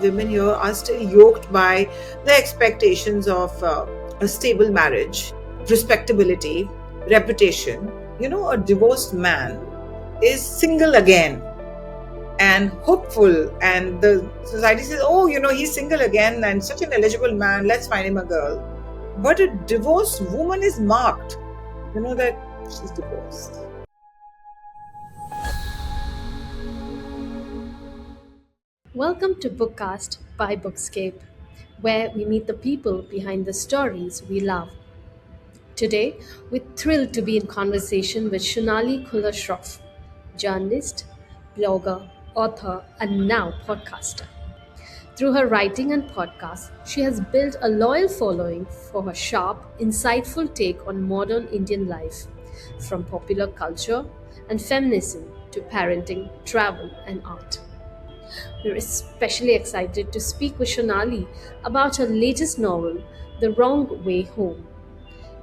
Women here are still yoked by the expectations of a stable marriage, respectability, reputation. A divorced man is single again and hopeful, and the society says, oh, he's single again and such an eligible man, let's find him a girl. But a divorced woman is marked, that she's divorced. Welcome to Bookcast by Bookscape, where we meet the people behind the stories we love. Today, we're thrilled to be in conversation with Shonali Kulashroff, journalist, blogger, author, and now podcaster. Through her writing and podcasts, she has built a loyal following for her sharp, insightful take on modern Indian life, from popular culture and feminism to parenting, travel, and art. We're especially excited to speak with Shonali about her latest novel, The Wrong Way Home.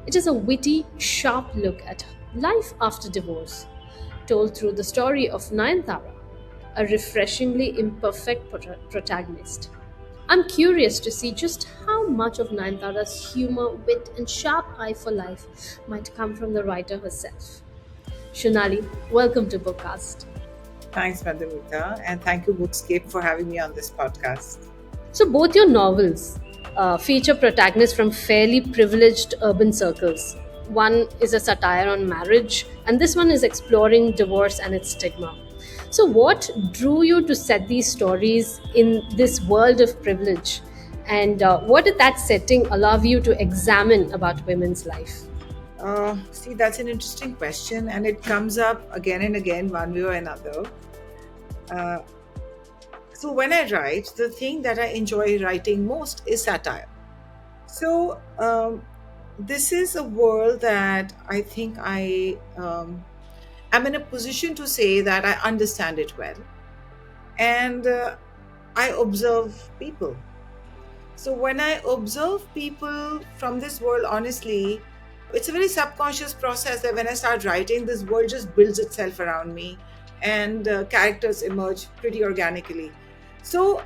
It is a witty, sharp look at life after divorce, told through the story of Nayanthara, a refreshingly imperfect protagonist. I'm curious to see just how much of Nayanthara's humor, wit, and sharp eye for life might come from the writer herself. Shonali, welcome to Bookcast. Thanks, Madhumita, and thank you, Bookscape, for having me on this podcast. So, both your novels feature protagonists from fairly privileged urban circles. One is a satire on marriage, and this one is exploring divorce and its stigma. So, what drew you to set these stories in this world of privilege? And what did that setting allow you to examine about women's life? See, that's an interesting question, and it comes up again and again, one way or another. Uh, so, when I write, the thing that I enjoy writing most is satire. So, this is a world that I think I am in a position to say that I understand it well. And I observe people. So, when I observe people from this world, honestly, it's a very subconscious process that when I start writing, this world just builds itself around me and characters emerge pretty organically. So,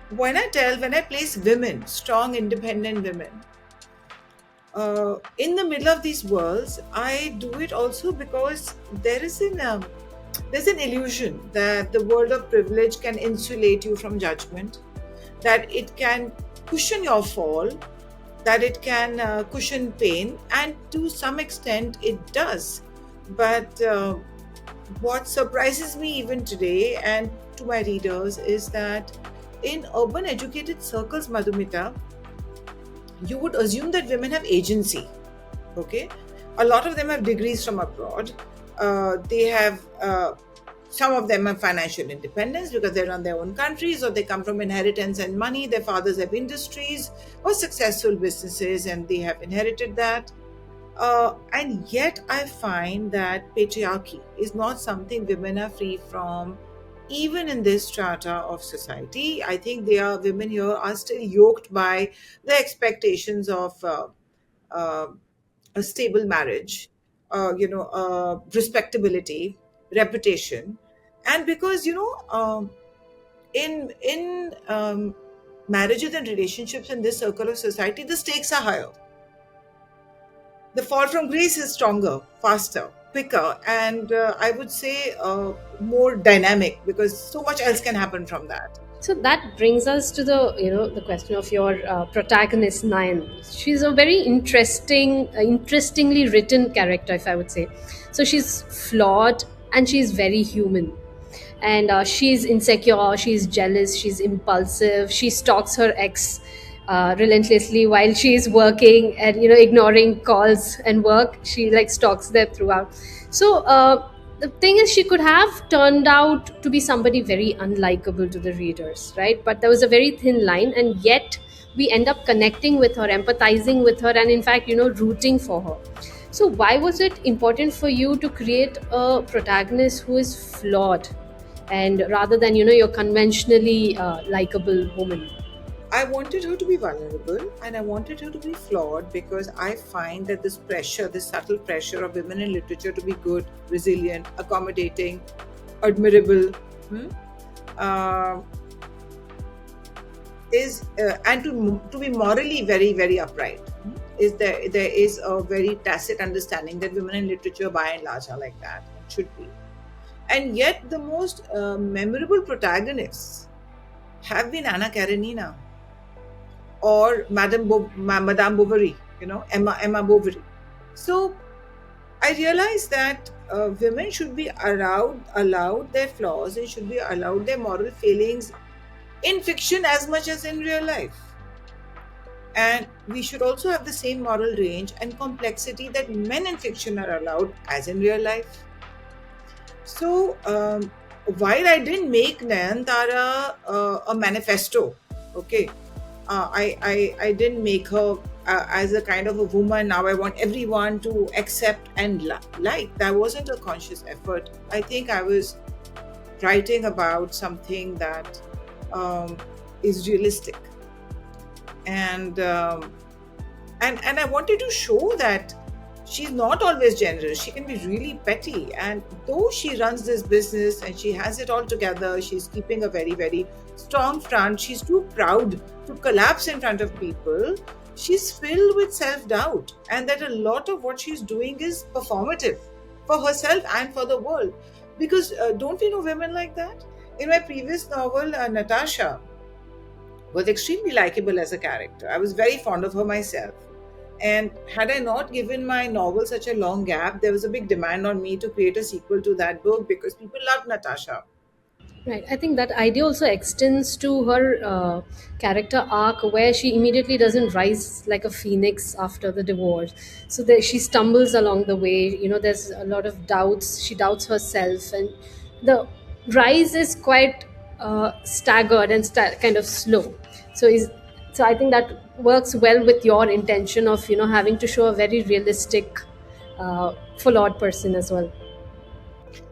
when I place women, strong, independent women, in the middle of these worlds, I do it also because there's an illusion that the world of privilege can insulate you from judgment, that it can cushion your fall, that it can cushion pain, and to some extent it does. But what surprises me even today and to my readers is that in urban educated circles, Madhumita, you would assume that women have agency. Okay, a lot of them have degrees from abroad. They have some of them have financial independence because they run their own countries, or they come from inheritance and money. Their fathers have industries or successful businesses and they have inherited that. And yet, I find that patriarchy is not something women are free from, even in this strata of society. I think women here are still yoked by the expectations of uh, a stable marriage, respectability, reputation, and because in marriages and relationships in this circle of society, the stakes are higher. The fall from grace is stronger, faster, quicker, and I would say more dynamic because so much else can happen from that. So that brings us to the question of your protagonist Nayan. She's a very interestingly written character, if I would say. So she's flawed and she's very human, and she's insecure, she's jealous, she's impulsive, she stalks her ex relentlessly while she's working, and ignoring calls and work. She like stalks them throughout. So the thing is, she could have turned out to be somebody very unlikable to the readers, right? But there was a very thin line, and yet we end up connecting with her, empathizing with her, and in fact, rooting for her. So why was it important for you to create a protagonist who is flawed, and rather than your conventionally likable woman? I wanted her to be vulnerable and I wanted her to be flawed because I find that this pressure, this subtle pressure of women in literature to be good, resilient, accommodating, admirable, hmm, uh, is and to be morally very very upright. Is there is a very tacit understanding that women in literature by and large are like that, should be. And yet the most memorable protagonists have been Anna Karenina or Madame Bovary, Emma Bovary. So I realized that women should be allowed their flaws and should be allowed their moral failings in fiction as much as in real life. And we should also have the same moral range and complexity that men in fiction are allowed as in real life. So, while I didn't make Nayantara a manifesto, okay, I didn't make her as a kind of a woman. Now I want everyone to accept and like. That wasn't a conscious effort. I think I was writing about something that um, is realistic, and and I wanted to show that she's not always generous. She can be really petty. And though she runs this business and she has it all together, she's keeping a very, very strong front. She's too proud to collapse in front of people. She's filled with self doubt. And that a lot of what she's doing is performative for herself and for the world. Because don't we know women like that? In my previous novel, Natasha was extremely likable as a character. I was very fond of her myself. And had I not given my novel such a long gap, there was a big demand on me to create a sequel to that book because people loved Natasha. Right. I think that idea also extends to her character arc, where she immediately doesn't rise like a phoenix after the divorce. So that she stumbles along the way. There's a lot of doubts. She doubts herself, and the rise is quite staggered and kind of slow. So is so I think that works well with your intention of having to show a very realistic, flawed person as well.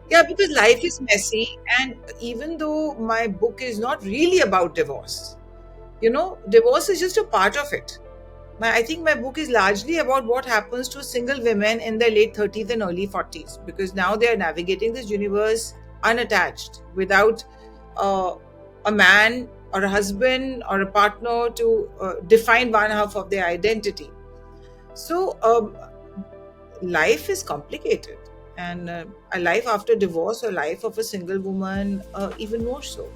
Yeah, because life is messy, and even though my book is not really about divorce, divorce is just a part of it. I think my book is largely about what happens to single women in their late 30s and early 40s because now they are navigating this universe unattached without uh, a man or a husband or a partner to define one half of their identity. So, life is complicated, and a life after divorce or life of a single woman, even more so.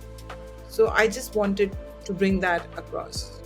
So, I just wanted to bring that across.